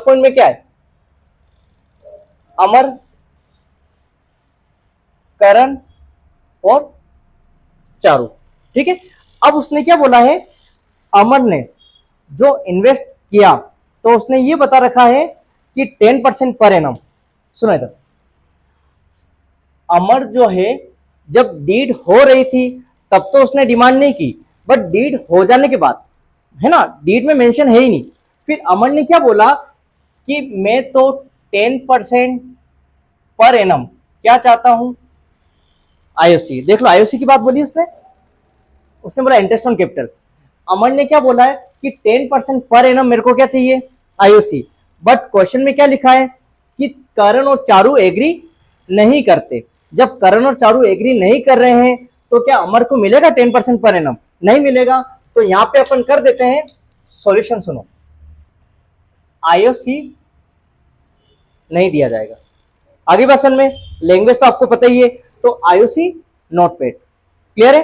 Point में क्या है, अमर, करण और चारू, ठीक है। अब उसने क्या बोला है, अमर ने जो इन्वेस्ट किया तो उसने ये बता रखा है कि 10% पर एनम। सुनो इधर, अमर जो है जब डीड हो रही थी तब तो उसने डिमांड नहीं की, बट डीड हो जाने के बाद, है ना, डीड में मेंशन है ही नहीं, फिर अमर ने क्या बोला कि मैं तो 10% पर एनम क्या चाहता हूं, आईओसी। देख लो, आईओसी की बात बोली उसने, उसने बोला इंटरेस्ट ऑन कैपिटल। अमर ने क्या बोला है कि 10% पर एनम मेरे को क्या चाहिए, आईओसी। बट क्वेश्चन में क्या लिखा है कि करण और चारू एग्री नहीं करते। जब करण और चारू एग्री नहीं कर रहे हैं तो क्या अमर को मिलेगा 10% पर एनम, नहीं मिलेगा। तो यहां पे अपन कर देते हैं सॉल्यूशन। सुनो, आईओसी नहीं दिया जाएगा, आगे क्वेश्चन में लैंग्वेज तो आपको पता ही है, तो आईओसी नॉट पेड। क्लियर है,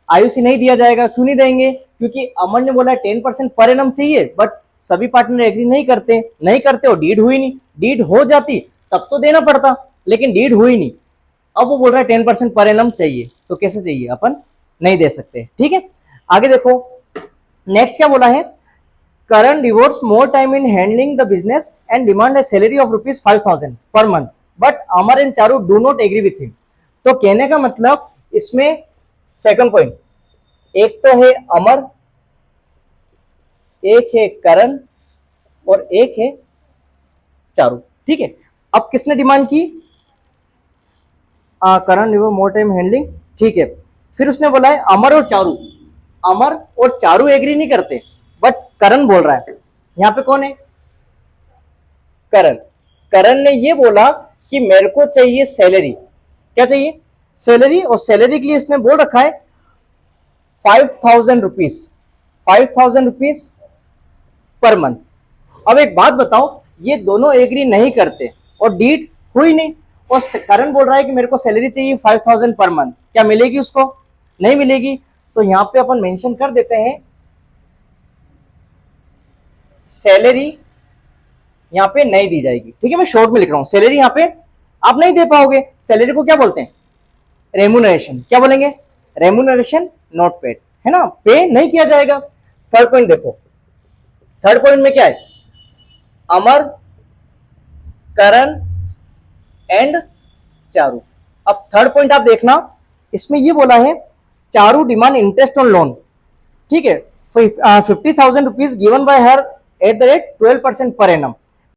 आईओसी नहीं दिया जाएगा। क्यों नहीं देंगे, क्योंकि अमन ने बोला 10% पर एनम चाहिए, बट सभी पार्टनर एग्री नहीं करते और डीड हुई नहीं। डीड हो जाती तब तो देना पड़ता, लेकिन डीड हुई नहीं। अब वो बोल रहा है 10% पर एनम चाहिए, तो कैसे चाहिए, अपन नहीं दे सकते, ठीक है। आगे देखो, नेक्स्ट क्या बोला है, Karan devotes more time in handling the business and demand a salary of rupees 5,000 per month, but Amar and Charu do not agree with him। तो कहने का मतलब इसमें सेकंड पॉइंट, एक तो है अमर, एक है करण और एक है चारू, ठीक है। अब किसने डिमांड की, करण डिवोट मोर टाइम हैंडलिंग, ठीक है। फिर उसने बोला है अमर और चारू, अमर और चारू एग्री नहीं करते, बट करण बोल रहा है। यहां पे कौन है, करण। करण ने ये बोला कि मेरे को चाहिए सैलरी, क्या चाहिए, सैलरी, और सैलरी के लिए इसने बोल रखा है 5,000 रुपीज, 5,000 रुपीज पर मंथ। अब एक बात बताओ, ये दोनों एग्री नहीं करते और डीड हुई नहीं, और करण बोल रहा है कि मेरे को सैलरी चाहिए 5,000 पर मंथ, क्या मिलेगी उसको, नहीं मिलेगी। तो यहां पे अपन मेंशन कर देते हैं सैलरी यहां पे नहीं दी जाएगी, ठीक है। मैं शॉर्ट में लिख रहा हूं, सैलरी यहां पे आप नहीं दे पाओगे। सैलरी को क्या बोलते हैं, रेम्यूनरेशन, क्या बोलेंगे, रेम्यूनरेशन नॉट पेड, है ना, पे नहीं किया जाएगा। थर्ड पॉइंट देखो, थर्ड पॉइंट में क्या है, अमर, करण एंड चारू। अब थर्ड पॉइंट आप देखना, इसमें ये बोला है Charu demand interest on loan, ठीक है, 50,000 rupees given by her at the rate 12% per annum.